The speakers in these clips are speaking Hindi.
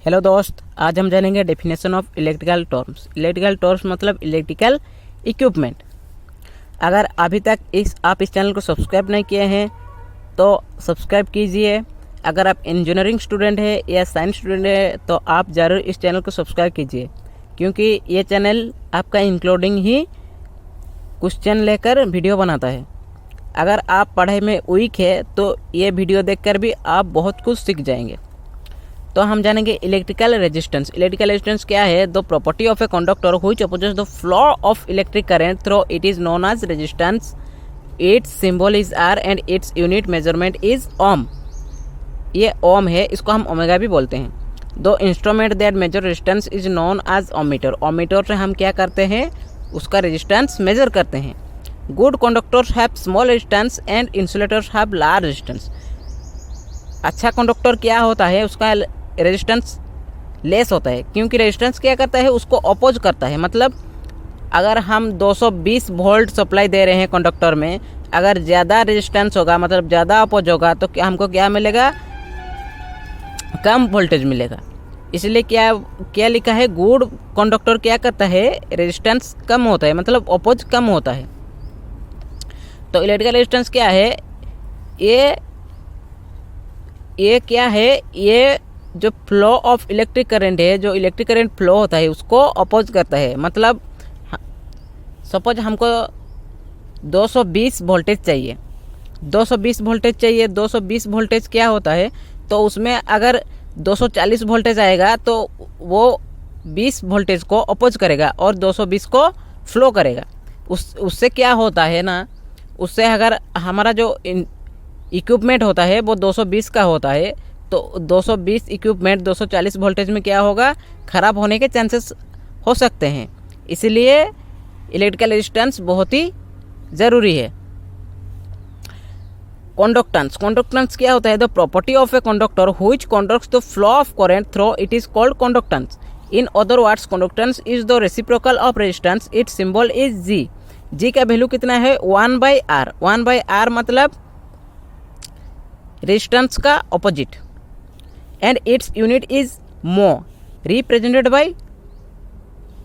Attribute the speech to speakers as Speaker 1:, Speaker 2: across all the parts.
Speaker 1: हेलो दोस्त, आज हम जानेंगे definition of electrical terms. Electrical terms मतलब इलेक्ट्रिकल इक्विपमेंट। अगर अभी तक आप इस चैनल को सब्सक्राइब नहीं किए हैं तो सब्सक्राइब कीजिए। अगर आप इंजीनियरिंग स्टूडेंट है या साइंस स्टूडेंट है तो आप ज़रूर इस चैनल को सब्सक्राइब कीजिए, क्योंकि ये चैनल आपका इंक्लूडिंग ही क्वेश्चन लेकर वीडियो बनाता है। अगर आप पढ़ाई में वीक है तो ये वीडियो देखकर भी आप बहुत कुछ सीख जाएंगे। तो हम जानेंगे इलेक्ट्रिकल रेजिस्टेंस। इलेक्ट्रिकल रेजिस्टेंस क्या है? The property of a conductor which opposes the flow of electric current through it is known as resistance. Its symbol is R and its unit measurement is ohm. ये ओम है, इसको हम ओमेगा भी बोलते हैं। The instrument that measure resistance is known as ohmmeter. Ohmmeter से हम क्या करते हैं? उसका रेजिस्टेंस मेजर करते हैं। Good conductors have small resistance and insulators have large resistance. अच्छा कंडक्टर क्या होता है? उसका रेजिस्टेंस लेस होता है, क्योंकि रेजिस्टेंस क्या करता है? उसको अपोज करता है। मतलब अगर हम 220 वोल्ट सप्लाई दे रहे हैं कंडक्टर में, अगर ज़्यादा रेजिस्टेंस होगा मतलब ज़्यादा अपोज होगा तो हमको क्या मिलेगा? कम वोल्टेज मिलेगा। इसलिए क्या लिखा है? गुड कंडक्टर क्या करता है? रेजिस्टेंस कम होता है, मतलब अपोज कम होता है। तो इलेक्ट्रिकल रेजिस्टेंस क्या है? ये क्या है? ये जो फ्लो ऑफ इलेक्ट्रिक करंट है, जो इलेक्ट्रिक करंट फ्लो होता है उसको अपोज करता है। मतलब सपोज हमको 220 वोल्टेज चाहिए, 220 वोल्टेज चाहिए। 220 वोल्टेज क्या होता है? तो उसमें अगर 240 वोल्टेज आएगा तो वो 20 वोल्टेज को अपोज करेगा और 220 को फ्लो करेगा। उससे क्या होता है ना, उससे अगर हमारा जो इक्विपमेंट होता है वो 220 का होता है तो 220 इक्विपमेंट 240 वोल्टेज में क्या होगा? ख़राब होने के चांसेस हो सकते हैं। इसलिए इलेक्ट्रिकल रेजिस्टेंस बहुत ही ज़रूरी है। कंडक्टेंस क्या होता है? The property of a conductor which conducts the flow of current through it is called conductance. In other words conductance is the reciprocal of resistance. Its symbol is G. G का वैल्यू कितना है? 1/R। 1/R मतलब रेजिस्टेंस का opposite, and its unit is mho, represented by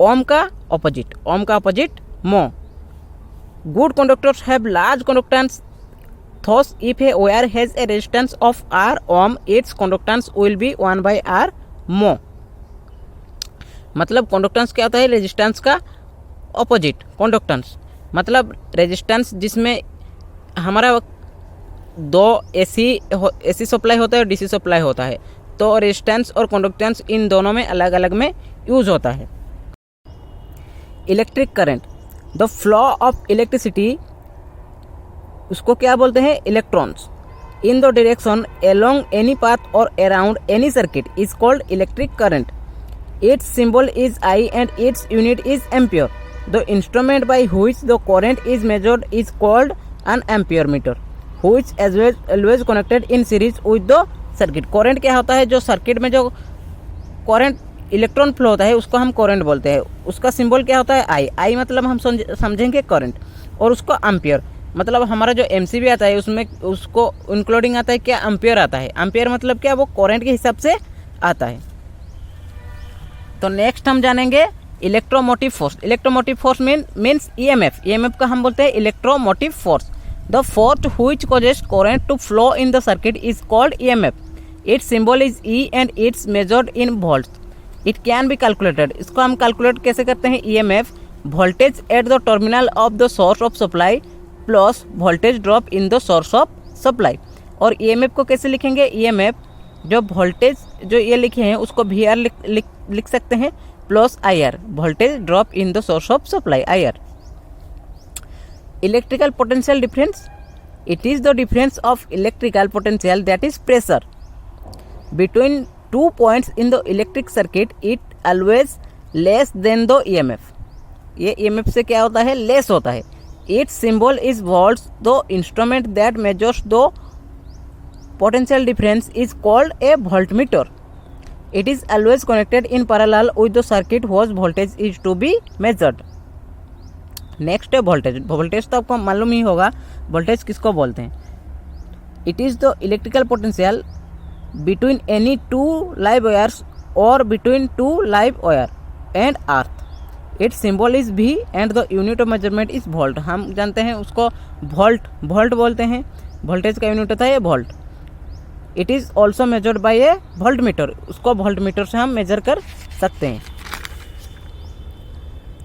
Speaker 1: ohm का ऑपोजिट। ओम का opposite mho. Good conductors have large conductance. Thus if a wire has a resistance of R ohm, it's conductance will be 1/R mho. मतलब कंडक्टेंस क्या होता है? रेजिस्टेंस का ऑपोजिट कंडक्टेंस। मतलब रेजिस्टेंस जिसमें हमारा दो एसी सप्लाई होता है और डीसी सप्लाई होता है, तो रेजिस्टेंस और कंडक्टेंस इन दोनों में अलग अलग में यूज होता है। Electric current, the flow of electricity, उसको क्या बोलते हैं? Electrons in the direction along any path or around any circuit is called electric current. Its symbol is I and its unit is ampere. The instrument by which the current is measured is called an ampere meter which is always connected in series with the circuit। Current क्या होता है? जो सर्किट में जो करंट इलेक्ट्रॉन फ्लो होता है उसको हम करंट बोलते हैं। उसका सिंबल क्या होता है? आई। आई मतलब हम समझेंगे करंट, और उसको एम्पियर मतलब हमारा जो एमसीबी आता है उसमें उसको इंक्लूडिंग आता है क्या? एम्पियर आता है। एम्पियर मतलब क्या? वो करंट के हिसाब से आता है। तो नेक्स्ट हम जानेंगे electromotive force. Electromotive force means EMF. EMF का हम बोलते हैं electromotive force. The force which causes current to flow in the circuit is called EMF. Its symbol is E and it's measured in volts. It can be calculated. इसको हम कैलकुलेट कैसे करते हैं? EMF voltage at the terminal of the source of supply plus voltage drop in the source of supply। और EMF को कैसे लिखेंगे? EMF जो वोल्टेज जो ये लिखे हैं उसको VR लिख सकते हैं plus IR, voltage drop in the source of supply, IR। Electrical potential difference, it is the difference of electrical potential, that is pressure, between 2 points in the electric circuit. It always less than the EMF। ये EMF से क्या होता है? लेस होता है। Its symbol is volts। The instrument that measures the potential difference is called a voltmeter। It is always connected in parallel with the circuit whose voltage is to be measured। Next है वोल्टेज। वोल्टेज तो आपको मालूम ही होगा, वोल्टेज किसको बोलते हैं? It is the electrical potential between any two live wires or between two live wire and earth. Its symbol is V and the unit of measurement is volt. हम जानते हैं उसको वोल्ट बोलते हैं, वोल्टेज का यूनिट होता है volt. It is also measured by A volt meter, उसको वोल्ट मीटर से हम मेजर कर सकते हैं.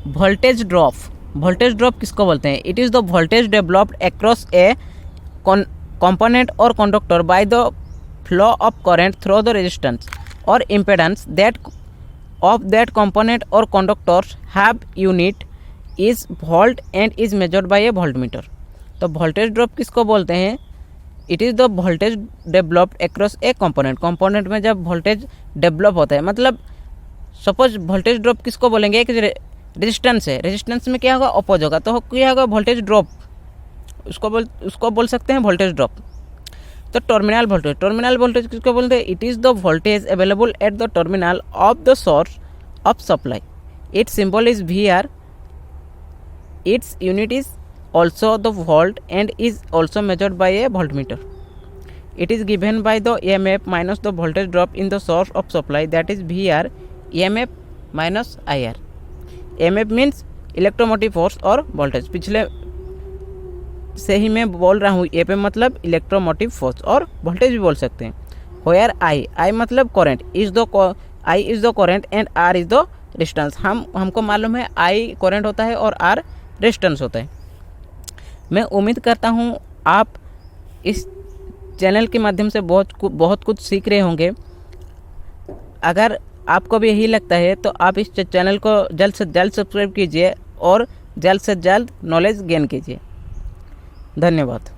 Speaker 1: वोल्टेज ड्रॉप किसको बोलते हैं? It is the voltage developed across A component or conductor by the flow of current through the resistance or impedance that of that component or conductors have unit is volt and is measured by a voltmeter. तो वोल्टेज ड्रॉप किसको बोलते हैं? It is the voltage developed across A component में जब वोल्टेज डेवलप होता है, मतलब सपोज वोल्टेज ड्रॉप किसको बोलेंगे? एक रेजिस्टेंस है, रेजिस्टेंस में क्या होगा? अपोज होगा, तो क्या होगा? Voltage drop. उसको बोल सकते हैं वोल्टेज ड्रॉप. तो टर्मिनल वोल्टेज किसको बोलते हैं? It is the voltage available at the terminal of the source of supply. It's symbol is VR. It's unit is also the volt and is also measured by A voltmeter. It is given by the EMF minus the voltage drop in the source of supply, that is VR EMF minus IR. EMF means electromotive force और वोल्टेज. पिछले से ही मैं बोल रहा हूँ, ए पे मतलब इलेक्ट्रोमोटिव फोर्स और वोल्टेज भी बोल सकते हैं. वेयर आई मतलब current, I is the current and R is the resistance. हमको मालूम है आई करंट होता है और आर रेजिस्टेंस होता है. मैं उम्मीद करता हूँ आप इस चैनल के माध्यम से बहुत कुछ सीख रहे होंगे. अगर आपको भी यही लगता है तो आप इस चैनल को जल्द से जल्द सब्सक्राइब कीजिए और जल्द से जल्द नॉलेज गेन कीजिए. धन्यवाद.